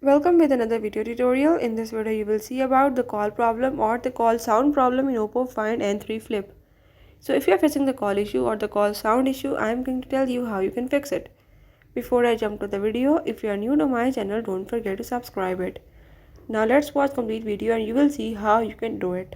Welcome with another video tutorial. In this video you will see about the call problem or the call sound problem in Oppo Find N3 Flip. So if you are facing the call issue or the call sound issue, I am going to tell you how you can fix it. Before I jump to the video, if you are new to my channel, don't forget to subscribe it. Now let's watch complete video and you will see how you can do it.